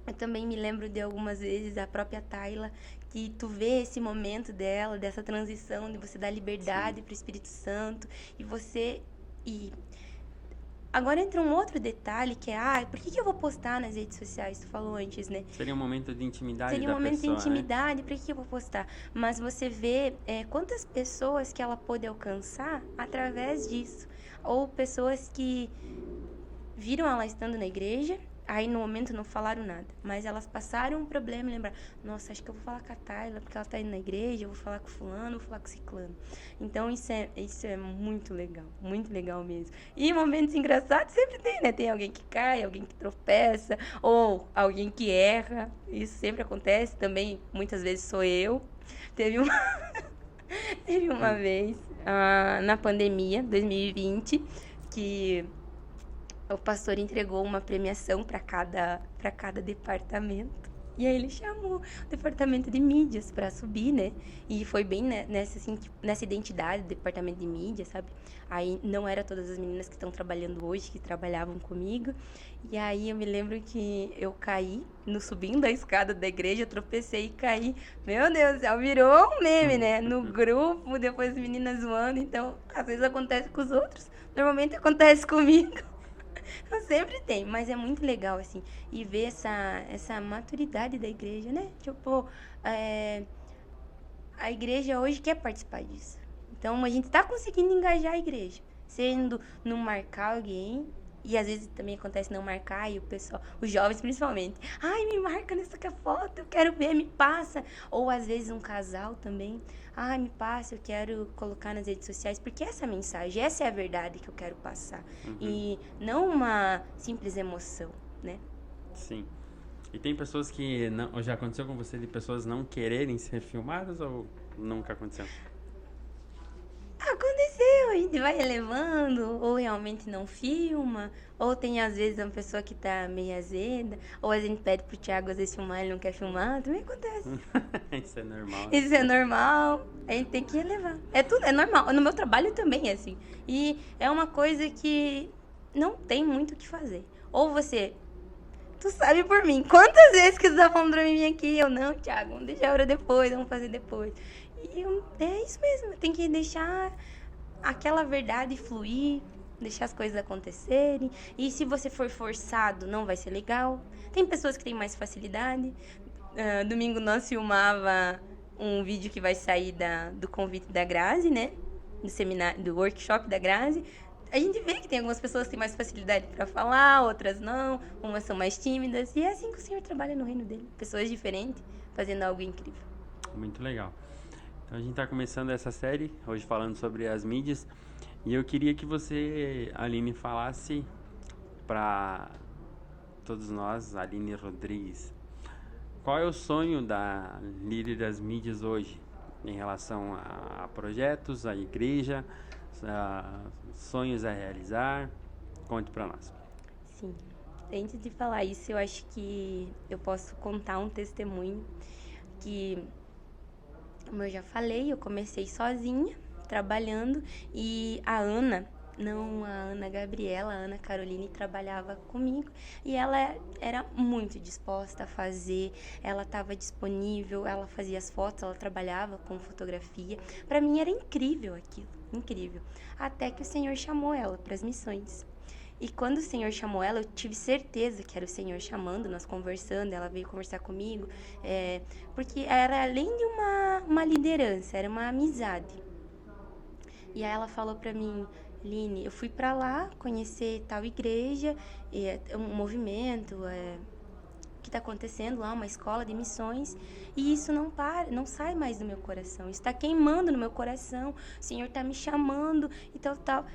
B: Eu também me lembro de algumas vezes a própria Tayla, que tu vê esse momento dela, dessa transição, de você dar liberdade para o Espírito Santo, e você... E agora entra um outro detalhe, que é, por que eu vou postar nas redes sociais? Tu falou antes, né?
A: Seria um momento de intimidade
B: Seria um
A: da
B: momento
A: pessoa,
B: de intimidade, por que eu vou postar? Mas você vê quantas pessoas que ela pôde alcançar através disso. Ou pessoas que viram ela estando na igreja, aí no momento não falaram nada, mas elas passaram um problema e lembraram, nossa, acho que eu vou falar com a Tayla, porque ela tá indo na igreja, eu vou falar com fulano, vou falar com ciclano. Então isso é muito legal mesmo. E momentos engraçados sempre tem, né? Tem alguém que cai, alguém que tropeça, ou alguém que erra, isso sempre acontece, também muitas vezes sou eu. Teve uma vez, na pandemia, 2020, que o pastor entregou uma premiação para cada departamento. E aí ele chamou o departamento de mídias para subir, né? E foi bem nessa identidade do departamento de mídias, sabe? Aí não era todas as meninas que estão trabalhando hoje, que trabalhavam comigo. E aí eu me lembro que eu caí subindo a escada da igreja, tropecei e caí. Meu Deus do céu, virou um meme, né? No grupo, depois as meninas zoando. Então, às vezes acontece com os outros, normalmente acontece comigo. Sempre tem, mas é muito legal, assim, e ver essa maturidade da igreja, né? Tipo, a igreja hoje quer participar disso. Então, a gente tá conseguindo engajar a igreja, sendo não marcar alguém, e às vezes também acontece não marcar, e o pessoal, os jovens principalmente, ai, me marca nessa foto, eu quero ver, me passa. Ou às vezes um casal também, ai, me passa, eu quero colocar nas redes sociais, porque essa mensagem, essa é a verdade que eu quero passar. E não uma simples emoção, né?
A: Sim. E tem pessoas que não, já aconteceu com você de pessoas não quererem ser filmadas ou nunca aconteceu?
B: Aconteceu, a gente vai relevando, ou realmente não filma, ou tem às vezes uma pessoa que tá meio azeda, ou a gente pede pro Thiago às vezes filmar, ele não quer filmar, também acontece.
A: Isso é normal.
B: Isso é normal, a gente tem que relevar. É normal, no meu trabalho também é assim. E é uma coisa que não tem muito o que fazer. Ou tu sabe por mim, quantas vezes que tu tá falando pra mim vir aqui, eu não, Thiago, vamos deixar a hora depois, vamos fazer depois. E é isso mesmo, tem que deixar aquela verdade fluir, deixar as coisas acontecerem. E se você for forçado, não vai ser legal. Tem pessoas que têm mais facilidade. Domingo nós filmava um vídeo que vai sair do convite da Grazi, né? Do seminário, do workshop da Grazi. A gente vê que tem algumas pessoas que têm mais facilidade para falar, outras não. Umas são mais tímidas. E é assim que o Senhor trabalha no reino dele. Pessoas diferentes, fazendo algo incrível.
A: Muito legal. Então a gente está começando essa série, hoje falando sobre as mídias. E eu queria que você, Aline, falasse para todos nós, Aline Rodrigues, qual é o sonho da líder das mídias hoje em relação a projetos, a igreja, sonhos a realizar? Conte para nós.
B: Sim. Antes de falar isso, eu acho que eu posso contar um testemunho que, como eu já falei, eu comecei sozinha, trabalhando, e a Ana Gabriela, a Ana Caroline trabalhava comigo, e ela era muito disposta a fazer, ela estava disponível, ela fazia as fotos, ela trabalhava com fotografia. Para mim era incrível aquilo, incrível. Até que o Senhor chamou ela para as missões. E quando o Senhor chamou ela, eu tive certeza que era o Senhor chamando, nós conversando, ela veio conversar comigo, porque era além de uma liderança, era uma amizade. E aí ela falou pra mim, Line, eu fui pra lá conhecer tal igreja, um movimento que tá acontecendo lá, uma escola de missões, e isso não sai mais do meu coração, isso tá queimando no meu coração, o Senhor tá me chamando e tal.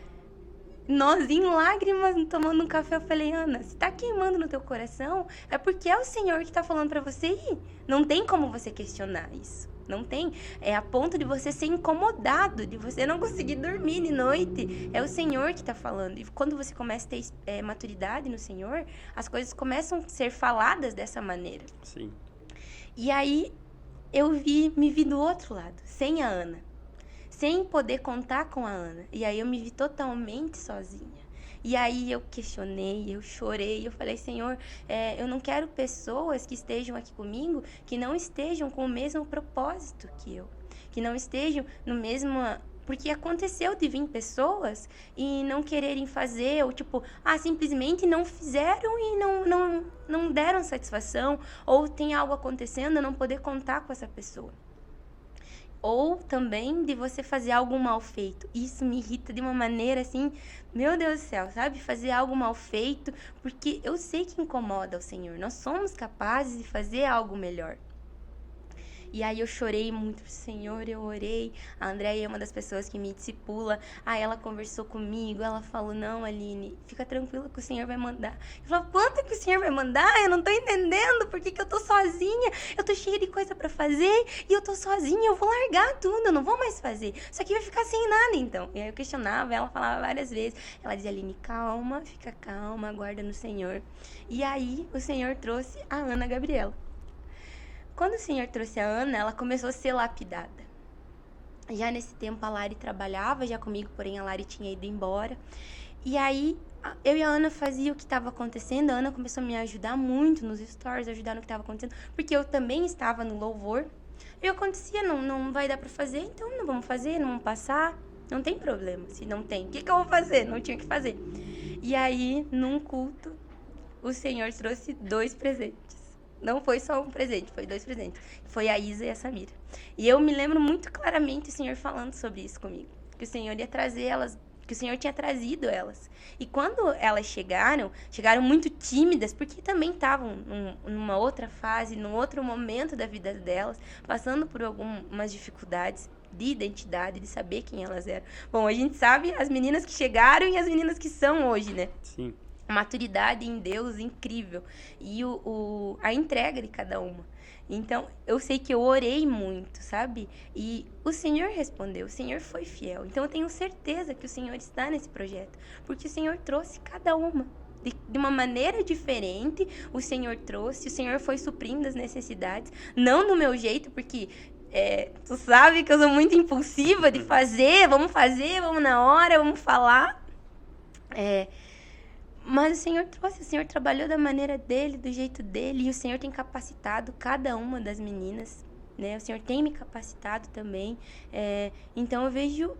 B: Nós em lágrimas, tomando um café, eu falei, Ana, se tá queimando no teu coração, é porque é o Senhor que tá falando pra você ir. Não tem como você questionar isso. Não tem. É a ponto de você ser incomodado, de você não conseguir dormir de noite. É o Senhor que tá falando. E quando você começa a ter maturidade no Senhor, as coisas começam a ser faladas dessa maneira.
A: Sim.
B: E aí, eu me vi do outro lado, sem a Ana. sem poder contar com a Ana. E aí eu me vi totalmente sozinha. E aí eu questionei, eu chorei, eu falei, Senhor, eu não quero pessoas que estejam aqui comigo que não estejam com o mesmo propósito que eu. Que não estejam no mesmo... Porque aconteceu de vir pessoas e não quererem fazer, ou tipo, simplesmente não fizeram e não deram satisfação, ou tem algo acontecendo, eu não poder contar com essa pessoa. Ou também de você fazer algo mal feito. Isso me irrita de uma maneira assim, meu Deus do céu, sabe? Fazer algo mal feito, porque eu sei que incomoda o Senhor. Nós somos capazes de fazer algo melhor. E aí eu chorei muito pro Senhor, eu orei. A Andréia é uma das pessoas que me discipula. Ela conversou comigo, ela falou, não, Aline, fica tranquila que o Senhor vai mandar. Eu falei, quanto que o Senhor vai mandar? Eu não tô entendendo, por que eu tô sozinha? Eu tô cheia de coisa pra fazer e eu tô sozinha, eu vou largar tudo, eu não vou mais fazer. Isso aqui vai ficar sem nada, então. E aí eu questionava, ela falava várias vezes. Ela dizia, Aline, calma, fica calma, aguarda no Senhor. E aí o Senhor trouxe a Ana Gabriela. Quando o Senhor trouxe a Ana, ela começou a ser lapidada. Já nesse tempo a Lari trabalhava já comigo, porém a Lari tinha ido embora. E aí eu e a Ana fazia o que estava acontecendo. A Ana começou a me ajudar muito nos stories, ajudar no que estava acontecendo, porque eu também estava no louvor. E acontecia, não vai dar para fazer, então não vamos fazer, não vamos passar. Não tem problema, se não tem. O que eu vou fazer? Não tinha o que fazer. E aí, num culto, o Senhor trouxe 2 presentes. Não foi só um presente, foi 2 presentes. Foi a Isa e a Samira. E eu me lembro muito claramente o Senhor falando sobre isso comigo. Que o Senhor ia trazer elas, que o Senhor tinha trazido elas. E quando elas chegaram muito tímidas, porque também estavam numa outra fase, num outro momento da vida delas, passando por algumas dificuldades de identidade, de saber quem elas eram. Bom, a gente sabe as meninas que chegaram e as meninas que são hoje, né?
A: Sim.
B: Maturidade em Deus incrível e a entrega de cada uma. Então, eu sei que eu orei muito, sabe? E o Senhor respondeu, o Senhor foi fiel. Então, eu tenho certeza que o Senhor está nesse projeto, porque o Senhor trouxe cada uma. De uma maneira diferente, o Senhor trouxe, o Senhor foi suprindo as necessidades, não do meu jeito, porque... tu sabe que eu sou muito impulsiva de fazer, vamos na hora, vamos falar. Mas o Senhor trouxe, o Senhor trabalhou da maneira dele, do jeito dele, e o Senhor tem capacitado cada uma das meninas, né? O Senhor tem me capacitado também. Então eu vejo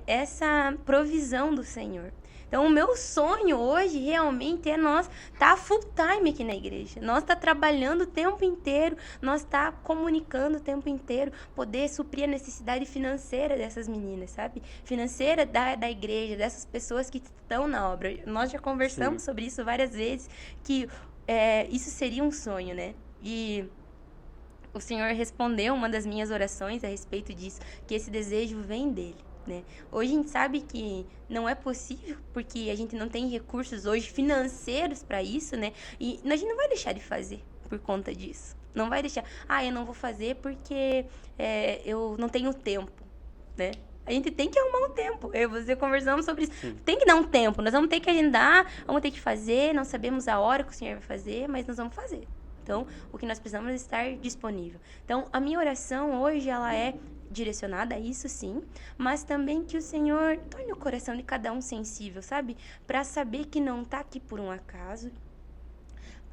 B: essa provisão do Senhor. Então, o meu sonho hoje realmente é nós estar full time aqui na igreja. Nós estar trabalhando o tempo inteiro, nós estar comunicando o tempo inteiro, poder suprir a necessidade financeira dessas meninas, sabe? Financeira da igreja, dessas pessoas que estão na obra. Nós já conversamos sobre isso várias vezes, que isso seria um sonho, né? E o Senhor respondeu uma das minhas orações a respeito disso, que esse desejo vem dele. Né? Hoje a gente sabe que não é possível, porque a gente não tem recursos hoje financeiros para isso, né? E a gente não vai deixar de fazer por conta disso. Não vai deixar, eu não vou fazer porque eu não tenho tempo, né? A gente tem que arrumar um tempo. Eu e você conversamos sobre isso. Sim. Tem que dar um tempo. Nós vamos ter que agendar, vamos ter que fazer. Não sabemos a hora que o Senhor vai fazer, mas nós vamos fazer. Então, o que nós precisamos é estar disponível. Então, a minha oração hoje, ela é direcionada a isso, sim, mas também que o Senhor torne o coração de cada um sensível, sabe? Para saber que não está aqui por um acaso.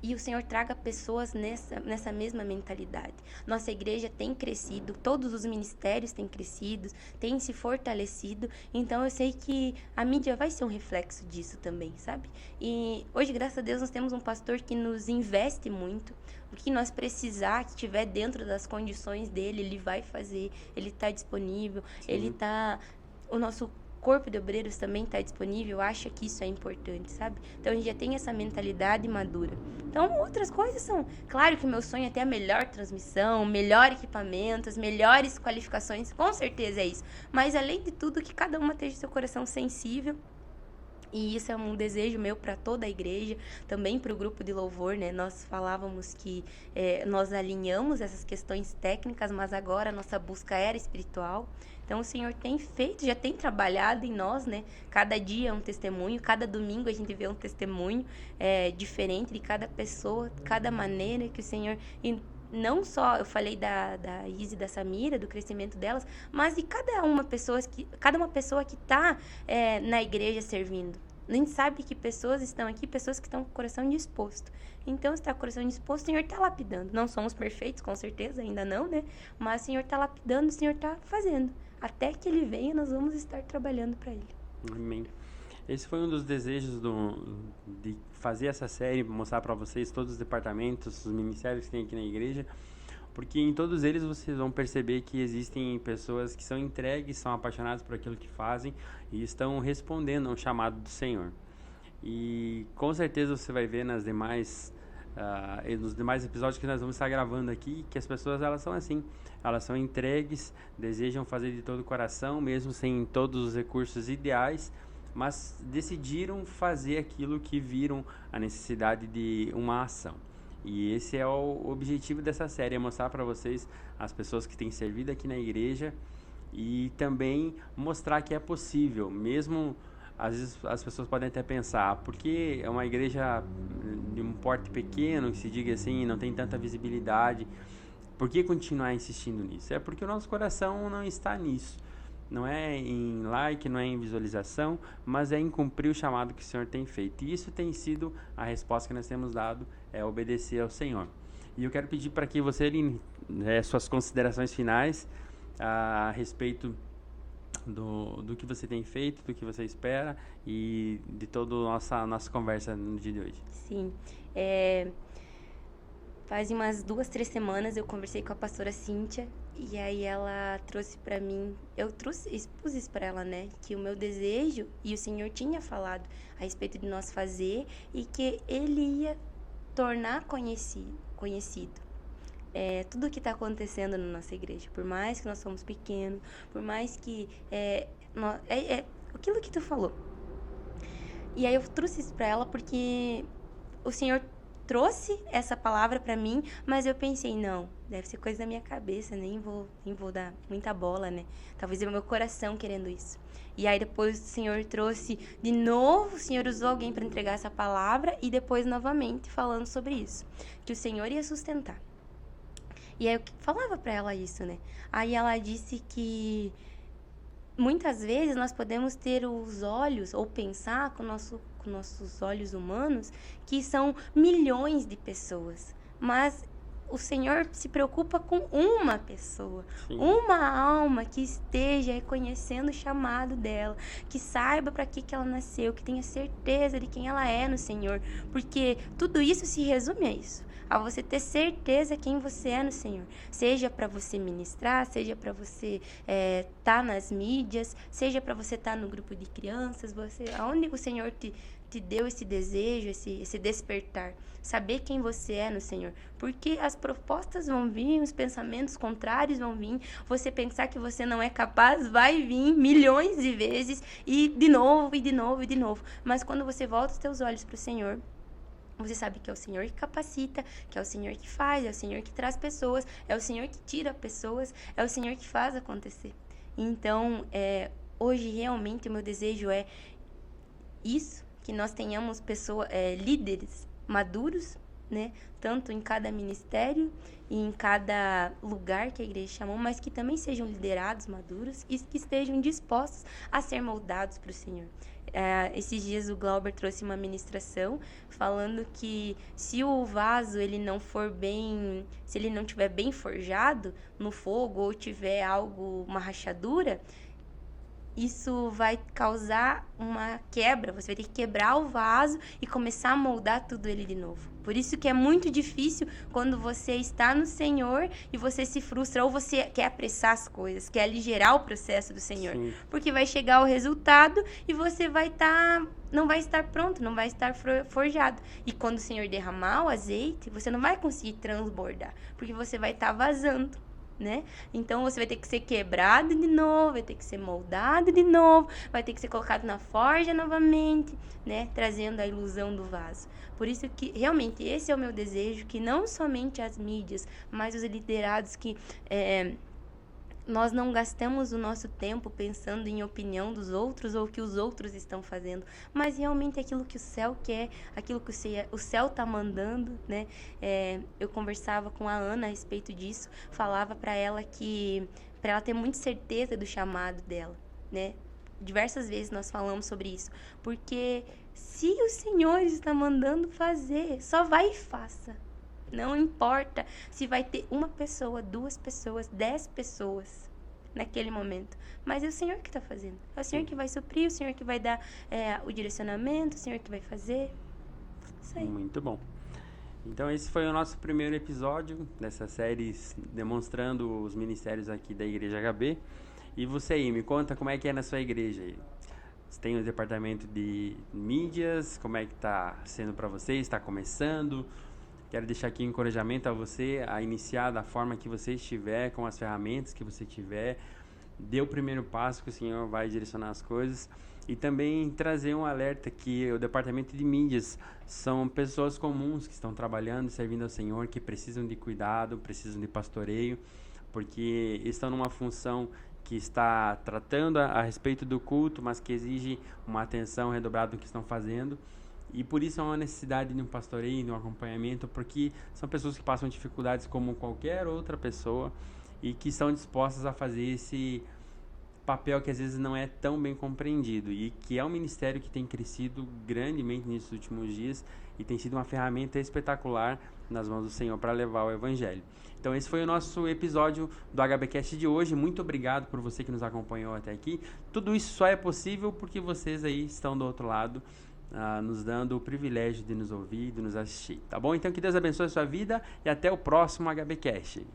B: E o Senhor traga pessoas nessa mesma mentalidade. Nossa igreja tem crescido, todos os ministérios têm crescido, têm se fortalecido. Então, eu sei que a mídia vai ser um reflexo disso também, sabe? E hoje, graças a Deus, nós temos um pastor que nos investe muito. O que nós precisar, que estiver dentro das condições dele, ele vai fazer. Ele está disponível, o nosso corpo de obreiros também está disponível, acha que isso é importante, sabe? Então, a gente já tem essa mentalidade madura. Então, outras coisas são... Claro que o meu sonho é ter a melhor transmissão, melhor equipamento, as melhores qualificações, com certeza é isso. Mas, além de tudo, que cada uma esteja seu coração sensível. E isso é um desejo meu para toda a igreja, também para o grupo de louvor, né? Nós falávamos que nós alinhamos essas questões técnicas, mas agora a nossa busca era espiritual. Então, o Senhor tem feito, já tem trabalhado em nós, né? Cada dia é um testemunho, cada domingo a gente vê um testemunho diferente de cada pessoa, cada maneira que o Senhor... não só eu falei da Izzy, da Samira, do crescimento delas, mas de cada uma pessoa que está na igreja servindo. A gente sabe que pessoas estão aqui, pessoas que estão com o coração disposto. Então, se está com o coração disposto, o Senhor está lapidando. Não somos perfeitos, com certeza, ainda não, né? Mas o Senhor está lapidando, o Senhor está fazendo. Até que Ele venha, nós vamos estar trabalhando para Ele.
A: Amém. Esse foi um dos desejos de fazer essa série, mostrar para vocês todos os departamentos, os ministérios que tem aqui na igreja, porque em todos eles vocês vão perceber que existem pessoas que são entregues, são apaixonadas por aquilo que fazem e estão respondendo ao chamado do Senhor. E com certeza você vai ver nos demais episódios que nós vamos estar gravando aqui, que as pessoas, elas são assim, elas são entregues, desejam fazer de todo o coração, mesmo sem todos os recursos ideais, mas decidiram fazer aquilo que viram a necessidade de uma ação. E esse é o objetivo dessa série, é mostrar para vocês as pessoas que têm servido aqui na igreja e também mostrar que é possível, mesmo às vezes as pessoas podem até pensar, porque é uma igreja de um porte pequeno, que se diga assim, não tem tanta visibilidade, por que continuar insistindo nisso? É porque o nosso coração não está nisso. Não é em like, não é em visualização, mas é em cumprir o chamado que o Senhor tem feito. E isso tem sido a resposta que nós temos dado, é obedecer ao Senhor. E eu quero pedir para que você, Aline, suas considerações finais a respeito do que você tem feito, do que você espera e de toda a nossa conversa no dia de hoje.
B: Sim. Faz umas 2, 3 semanas eu conversei com a pastora Cíntia e aí ela trouxe pra mim, expus isso pra ela, né, que o meu desejo, e o Senhor tinha falado a respeito de nós fazer e que Ele ia tornar conhecido. Tudo o que está acontecendo na nossa igreja, por mais que nós somos pequenos, por mais que aquilo que tu falou. E aí eu trouxe isso pra ela porque o Senhor trouxe essa palavra para mim, mas eu pensei, não, deve ser coisa da minha cabeça, nem vou dar muita bola, né? Talvez é o meu coração querendo isso. E aí depois o Senhor trouxe de novo, o Senhor usou alguém para entregar essa palavra e depois novamente falando sobre isso, que o Senhor ia sustentar. E aí eu falava para ela isso, né? Aí ela disse que muitas vezes nós podemos ter os olhos ou pensar com nossos olhos humanos que são milhões de pessoas, mas o Senhor se preocupa com uma pessoa. Sim. Uma alma que esteja reconhecendo o chamado dela, que saiba para que ela nasceu, que tenha certeza de quem ela é no Senhor, porque tudo isso se resume a isso, a você ter certeza quem você é no Senhor, seja para você ministrar, seja para você tá nas mídias, seja para você estar no grupo de crianças, aonde o Senhor te deu esse desejo, esse despertar, saber quem você é no Senhor, porque as propostas vão vir, os pensamentos contrários vão vir, você pensar que você não é capaz, vai vir milhões de vezes, e de novo, e de novo, e de novo, mas quando você volta os teus olhos para o Senhor, você sabe que é o Senhor que capacita, que é o Senhor que faz, é o Senhor que traz pessoas, é o Senhor que tira pessoas, é o Senhor que faz acontecer. Então, hoje realmente o meu desejo é isso, que nós tenhamos líderes maduros, né? Tanto em cada ministério e em cada lugar que a igreja chamou, mas que também sejam liderados maduros e que estejam dispostos a ser moldados para o Senhor. Esses dias o Glauber trouxe uma ministração falando que se o vaso ele não tiver bem forjado no fogo ou tiver uma rachadura, isso vai causar uma quebra, você vai ter que quebrar o vaso e começar a moldar tudo ele de novo. Por isso que é muito difícil quando você está no Senhor e você se frustra, ou você quer apressar as coisas, quer aligerar o processo do Senhor. Sim. Porque vai chegar o resultado e você não vai estar pronto, não vai estar forjado. E quando o Senhor derramar o azeite, você não vai conseguir transbordar, porque você vai estar vazando. Né? Então você vai ter que ser quebrado de novo, vai ter que ser moldado de novo, vai ter que ser colocado na forja novamente, né? Trazendo a ilusão do vaso. Por isso que realmente esse é o meu desejo, que não somente as mídias, mas os liderados que nós não gastamos o nosso tempo pensando em opinião dos outros ou o que os outros estão fazendo, mas realmente aquilo que o céu quer, aquilo que o céu está mandando, né? Eu conversava com a Ana a respeito disso, falava para ela ter muita certeza do chamado dela, né? Diversas vezes nós falamos sobre isso, porque se o Senhor está mandando fazer, só vai e faça. Não importa se vai ter uma pessoa, 2 pessoas, 10 pessoas naquele momento. Mas é o Senhor que está fazendo. É o Senhor que vai suprir, o Senhor que vai dar o direcionamento, o Senhor que vai fazer. Isso aí.
A: Muito bom. Então esse foi o nosso primeiro episódio dessa série demonstrando os ministérios aqui da Igreja HB. E você aí, me conta como é que é na sua igreja aí. Você tem o departamento de mídias, como é que está sendo para você? Está começando? Quero deixar aqui um encorajamento a você a iniciar da forma que você estiver, com as ferramentas que você tiver. Dê o primeiro passo que o Senhor vai direcionar as coisas. E também trazer um alerta que o departamento de mídias são pessoas comuns que estão trabalhando, servindo ao Senhor, que precisam de cuidado, precisam de pastoreio, porque estão numa função que está tratando a respeito do culto, mas que exige uma atenção redobrada no que estão fazendo. E por isso há uma necessidade de um pastoreio, de um acompanhamento, porque são pessoas que passam dificuldades como qualquer outra pessoa e que estão dispostas a fazer esse papel que às vezes não é tão bem compreendido, e que é um ministério que tem crescido grandemente nesses últimos dias e tem sido uma ferramenta espetacular nas mãos do Senhor para levar o Evangelho. Então esse foi o nosso episódio do HBcast de hoje. Muito obrigado por você que nos acompanhou até aqui. Tudo isso só é possível porque vocês aí estão do outro lado, nos dando o privilégio de nos ouvir, de nos assistir, tá bom? Então que Deus abençoe a sua vida e até o próximo HBcast.